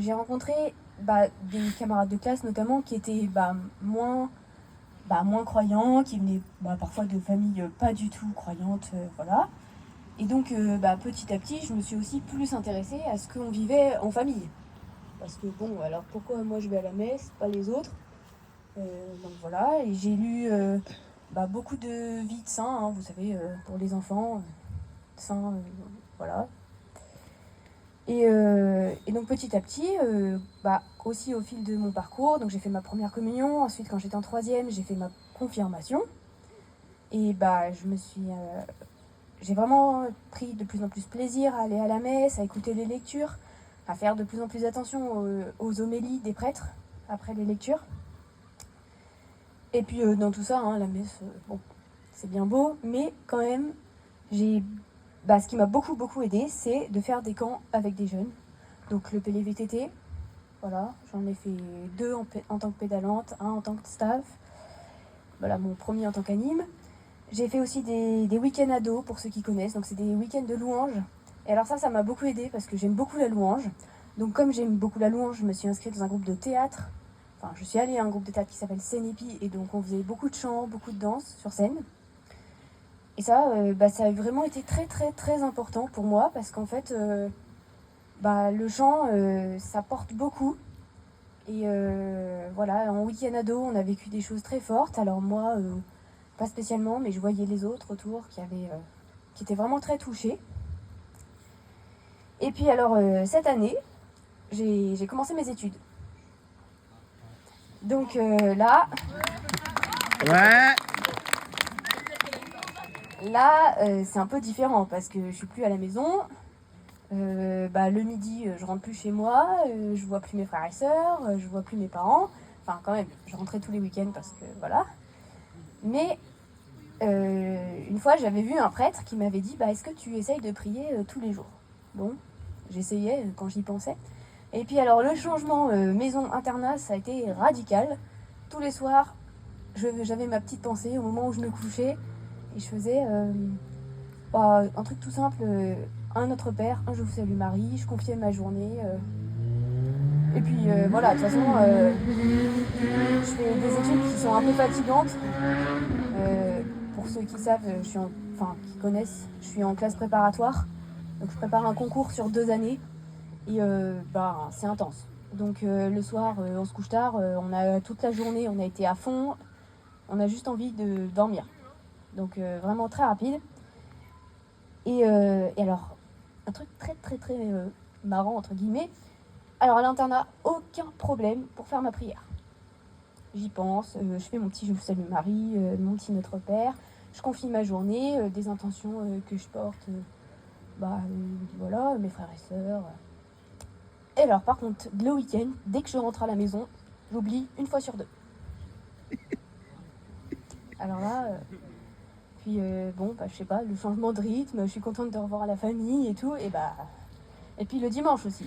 J'ai rencontré des camarades de classe notamment qui étaient moins croyants, qui venaient parfois de familles pas du tout croyantes, voilà. Et donc petit à petit, je me suis aussi plus intéressée à ce qu'on vivait en famille. Parce que bon, alors pourquoi moi je vais à la messe, pas les autres. Donc voilà, et j'ai lu beaucoup de vies de saints, hein, vous savez, pour les enfants, saints, voilà. Et donc petit à petit, aussi au fil de mon parcours, donc j'ai fait ma première communion, ensuite quand j'étais en troisième, j'ai fait ma confirmation. Et j'ai vraiment pris de plus en plus plaisir à aller à la messe, à écouter les lectures, à faire de plus en plus attention aux homélies des prêtres après les lectures. Et puis dans tout ça, hein, la messe, c'est bien beau, mais quand même, ce qui m'a beaucoup aidé, c'est de faire des camps avec des jeunes. Donc le PLVTT, voilà, j'en ai fait 2 en tant que pédalante, 1 en tant que staff. Voilà, mon premier en tant qu'anime. J'ai fait aussi des week-ends ados, pour ceux qui connaissent, donc c'est des week-ends de louanges. Et alors ça m'a beaucoup aidé parce que j'aime beaucoup la louange. Donc comme j'aime beaucoup la louange, je me suis inscrite dans un groupe de théâtre. Enfin, je suis allée à un groupe de théâtre qui s'appelle Scénépi, et donc on faisait beaucoup de chants, beaucoup de danse sur scène. Et ça, ça a vraiment été très important pour moi parce qu'en fait, le chant, ça porte beaucoup. Et voilà, en week-end ado, on a vécu des choses très fortes. Alors moi, pas spécialement, mais je voyais les autres autour qui étaient vraiment très touchés. Et puis alors, cette année, j'ai commencé mes études. Donc là... Ouais. Là, c'est un peu différent parce que je suis plus à la maison. Le midi, je rentre plus chez moi, je vois plus mes frères et sœurs, je vois plus mes parents. Enfin, quand même, je rentrais tous les week-ends parce que voilà. Mais une fois, j'avais vu un prêtre qui m'avait dit est-ce que tu essayes de prier tous les jours? Bon, j'essayais quand j'y pensais. Et puis alors, le changement maison-internat, ça a été radical. Tous les soirs, j'avais ma petite pensée au moment où je me couchais et je faisais un truc tout simple, un Notre Père, un Je vous salue Marie, je confiais ma journée. Et puis voilà, de toute façon, je fais des études qui sont un peu fatigantes. Pour ceux qui savent, qui connaissent, je suis en classe préparatoire. Donc je prépare un concours sur 2 années. Et c'est intense. Donc le soir, on se couche tard, on a toute la journée, on a été à fond. On a juste envie de dormir. Donc vraiment très rapide. Et alors, un truc très marrant, entre guillemets. Alors à l'internat, aucun problème pour faire ma prière. J'y pense, je fais mon petit Je vous salue Marie, mon petit Notre Père. Je confie ma journée, des intentions que je porte, voilà, mes frères et sœurs. Et alors par contre, le week-end, dès que je rentre à la maison, j'oublie 1 fois sur 2. Alors là, puis je sais pas, le changement de rythme, je suis contente de revoir la famille et tout, et puis le dimanche aussi.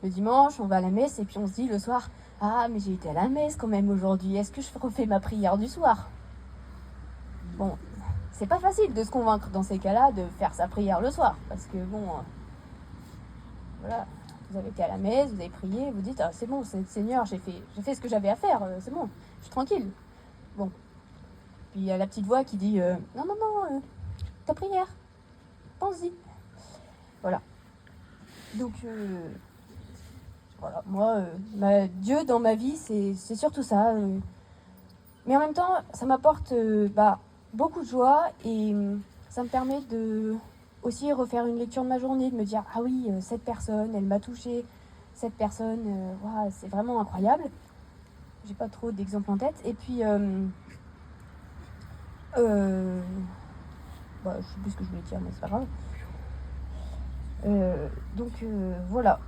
Le dimanche, on va à la messe et puis on se dit le soir, ah mais j'ai été à la messe quand même aujourd'hui, est-ce que je refais ma prière du soir? Bon, c'est pas facile de se convaincre dans ces cas-là de faire sa prière le soir, parce que voilà, vous avez été à la messe, vous avez prié, vous dites, ah c'est bon, Seigneur, j'ai fait ce que j'avais à faire, c'est bon, je suis tranquille. Bon, puis il y a la petite voix qui dit, non, ta prière, pense-y. Voilà. Donc, voilà, moi, Dieu dans ma vie, c'est surtout ça. Mais en même temps, ça m'apporte beaucoup de joie et ça me permet de aussi refaire une lecture de ma journée, de me dire ah oui, cette personne, elle m'a touchée, cette personne, c'est vraiment incroyable. J'ai pas trop d'exemples en tête. Et puis, je sais plus ce que je voulais dire, mais c'est pas grave. Donc voilà,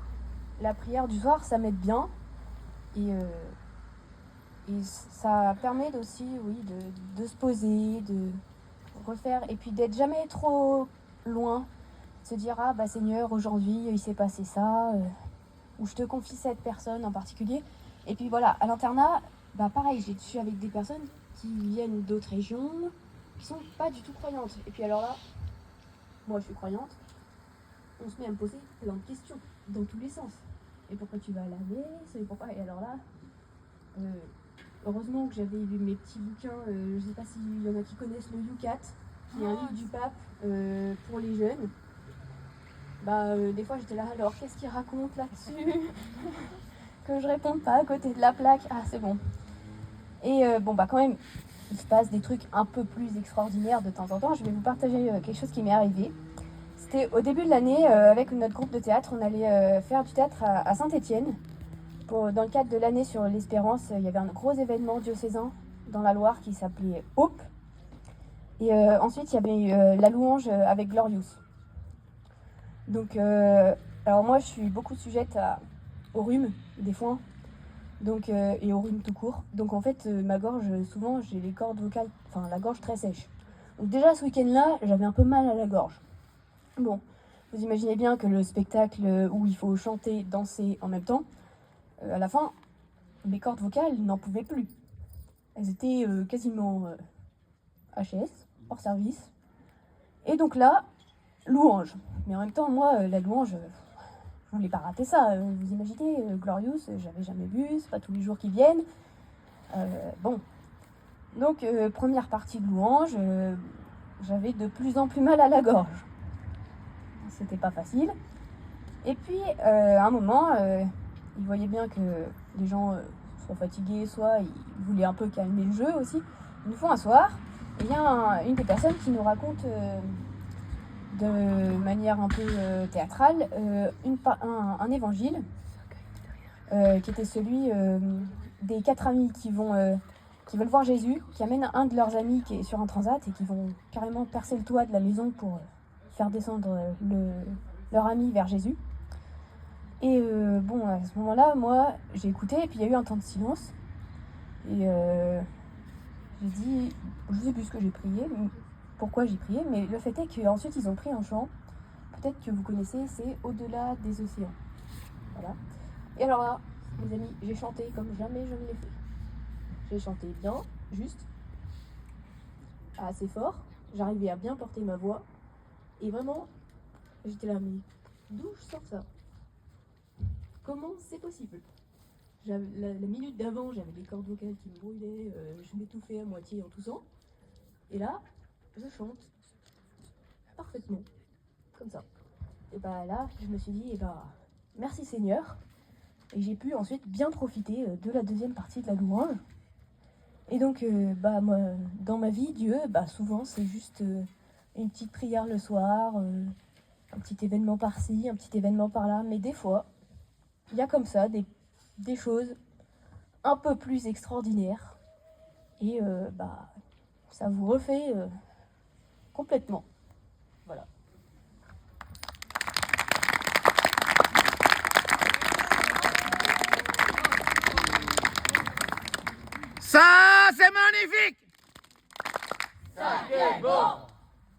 la prière du soir, ça m'aide bien et ça permet aussi, oui, de se poser, de refaire, et puis d'être jamais trop loin, de se dire ah Seigneur, aujourd'hui il s'est passé ça, ou je te confie cette personne en particulier. Et puis voilà, à l'internat, pareil, je suis avec des personnes qui viennent d'autres régions, qui sont pas du tout croyantes. Et puis alors là, moi je suis croyante, on se met à me poser plein de questions, dans tous les sens. et pourquoi tu vas à la messe, et pourquoi. Et alors là, heureusement que j'avais lu mes petits bouquins, je sais pas s'il y en a qui connaissent le Yucat, qui est un livre du pape pour les jeunes. Des fois j'étais là, alors qu'est-ce qu'il raconte là-dessus? Que je réponde pas à côté de la plaque. Ah, c'est bon. Et quand même, il se passe des trucs un peu plus extraordinaires de temps en temps. Je vais vous partager quelque chose qui m'est arrivé. C'était au début de l'année, avec notre groupe de théâtre, on allait faire du théâtre à Saint-Étienne. Dans le cadre de l'année sur l'Espérance, il y avait un gros événement diocésain dans la Loire qui s'appelait Hope. Et ensuite, il y avait la louange avec Glorious. Donc, alors moi, je suis beaucoup sujette au rhume, des foins, donc, et au rhume tout court. Donc en fait, ma gorge, souvent, j'ai les cordes vocales, la gorge très sèche. Donc déjà, ce week-end-là, j'avais un peu mal à la gorge. Bon, vous imaginez bien que le spectacle où il faut chanter, danser en même temps, à la fin, mes cordes vocales n'en pouvaient plus. Elles étaient quasiment HS, hors service. Et donc là, louange. Mais en même temps, moi, la louange, je voulais pas rater ça. Vous imaginez, Glorious, j'avais jamais vu, c'est pas tous les jours qu'ils viennent. Donc, première partie de louange, j'avais de plus en plus mal à la gorge. C'était pas facile. Et puis, à un moment, ils voyaient bien que les gens sont fatigués, soit ils voulaient un peu calmer le jeu aussi. Une fois un soir, il y a une des personnes qui nous raconte de manière un peu théâtrale un évangile qui était celui des 4 amis qui veulent voir Jésus, qui amènent un de leurs amis qui est sur un transat et qui vont carrément percer le toit de la maison pour faire descendre leur ami vers Jésus. Et à ce moment-là, moi, j'ai écouté et puis il y a eu un temps de silence. Et j'ai dit, je sais plus ce que j'ai prié, pourquoi j'ai prié, mais le fait est qu'ensuite ils ont pris un chant, peut-être que vous connaissez, c'est Au-delà des océans. Voilà. Et alors là, mes amis, j'ai chanté comme jamais je ne l'ai fait. J'ai chanté bien, juste, assez fort, j'arrivais à bien porter ma voix, et vraiment, j'étais là, mais d'où je sors ça? Comment c'est possible? La minute d'avant, j'avais des cordes vocales qui me brûlaient, je m'étouffais à moitié en toussant, et là, je chante parfaitement, comme ça. Et là, je me suis dit, merci Seigneur. Et j'ai pu ensuite bien profiter de la deuxième partie de la louange. Et donc, moi, dans ma vie, Dieu, souvent, c'est juste une petite prière le soir, un petit événement par-ci, un petit événement par-là. Mais des fois, il y a comme ça des choses un peu plus extraordinaires. Et ça vous refait complètement. Voilà. Ça, c'est magnifique! Ça, c'est bon!